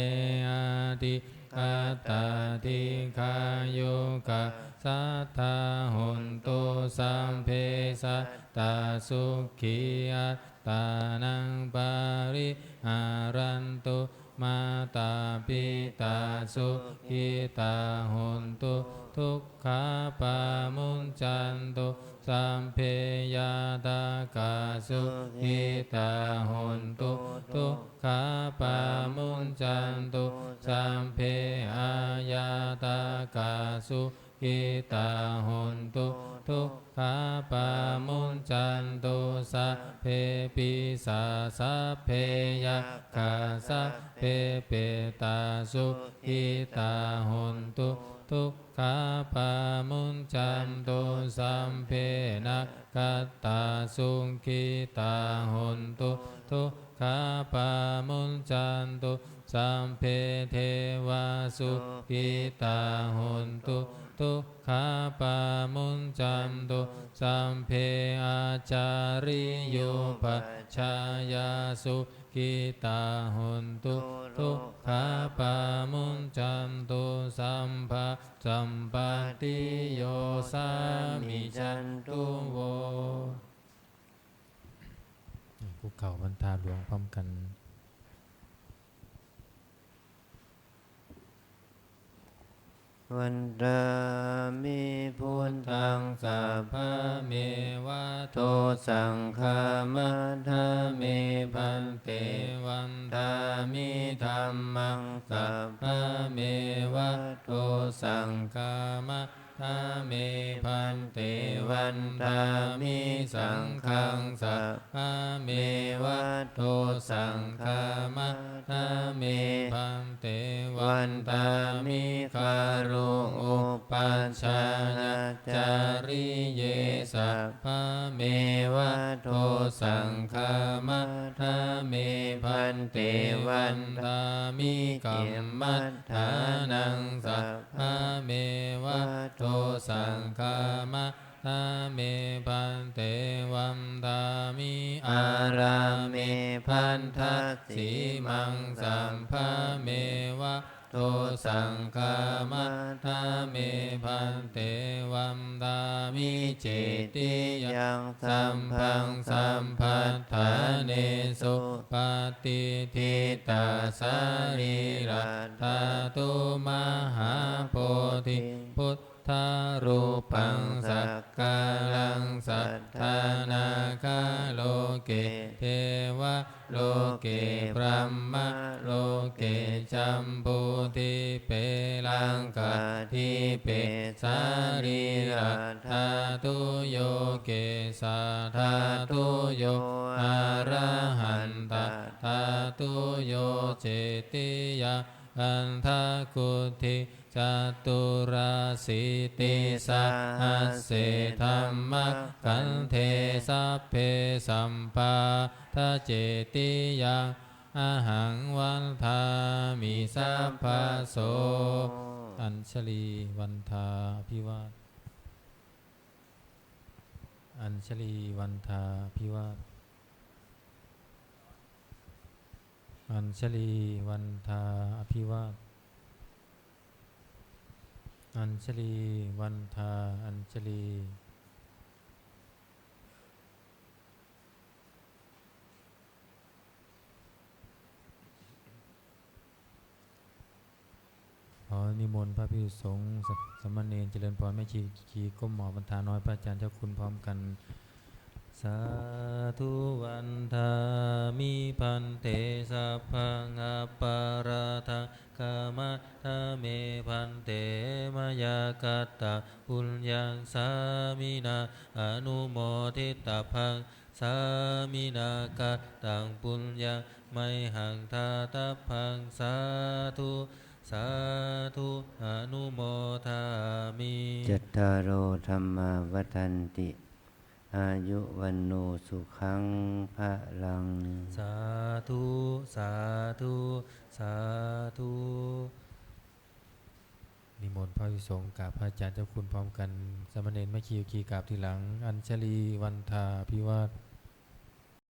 อาติกาตาทิคายุกะสัทธาหุนตุสัมเพสัตตาสุขีอัตตานังปาริอารันตุมาตาปิตาสุขิตาหุนตุทุกขาปามุญจันตุสัมเพยาตากาสุขิตาหุนตุทุกขาปามุญจันตุสัมเพอายาตากาสุขิตาหุนตุทุกขาปามุญจันตุสัพเพปิสาสัพเพยะคาสัพเพเปตาสุขิตาหุนตุทุกขาปามุญจันตุสัมเพนะกัตตาสุขิตาหุนตุทุกขาปามุญจันตุสัมเพเทวาสุขิตาหุนตุทุกขาปามุญจันตุสัมเพอาจาริโยปัจฉายาสุขิตาหุนตุทุกขาปามุญจันตุสัมภะสัมปติโยสามิจันตุโวภูเขาบรรทาหลวงพร้อมกันวันดามิพุทธังสัพพะเมวะโตสังฆามัฏฐาเมพันเตวันดามิธัมมังสัพพะเมวะโตสังฆามัฏฐาเมพันเตวันดามิสังฆังสัพพะเมวะโตสังฆามัฏฐาเมพันเตวันดามิคารุอุปัชฌานะจาริเยสัพพะเมวะโตสังฆามัฏฐาเมพันเตวันดามิกัมมัฏฐานังสัพพะเมวะโตสังฆามัฏฐาเมพันเตวันดามิอาราเมพันทัสสีมังสัมภะเมวะโตสังฆามัฏฐาเมพันเตวันดามิเจติยังสัมพังสัมพัทธาเนสุปฏิทิตาสาริรัตถาตุมหาโพธิพุทธารูปังสักกาลังสัทธานาคาโลเกเทวะโลเกพรหมโลเกจัมพูทิเปลังกาทิเปสาริรัตถาตุโยเกสัทธาตุโยอะระหันตถาตุโยเจติยะอันทะกุทิจตุราสิติสาหัสเสธัมมะกันเทสัพเพสัมปาทะเจติยังอะหังวันทามิสัพพะโสอัญชลีวันทาภิวาทอัญชลีวันทาภิวาทอัญชลีวันทาอภิวาทอัญชลีวันทาอัญชลีขอนิมนต์พระภิกษุสงฆ์สามเณรเจริญพรแม่ชีก้มหมอบบรรทาน้อยพระอาจารย์เจ้าคุณพร้อมกัน สาธุวันทามิพันเตสัพพังอปาราทังกามะทะเมพันเตมยากัตตะปุญญังสามินาอนุโมทิตาพังสามินากัตตังปุญญังไมหังทาตาพังสาธุสาธุอนุโมทามิจัตตารโอธรรมาวัฏันติอายุวันโนสุขังภะลังสาธุสาธุสาธุนิมนต์พระภิกษุสงฆ์กราบพระอาจารย์เจ้าคุณพร้อมกันสามเณรแม่ชีโยคีกราบทีหลังอัญชลีวันทาภิวาท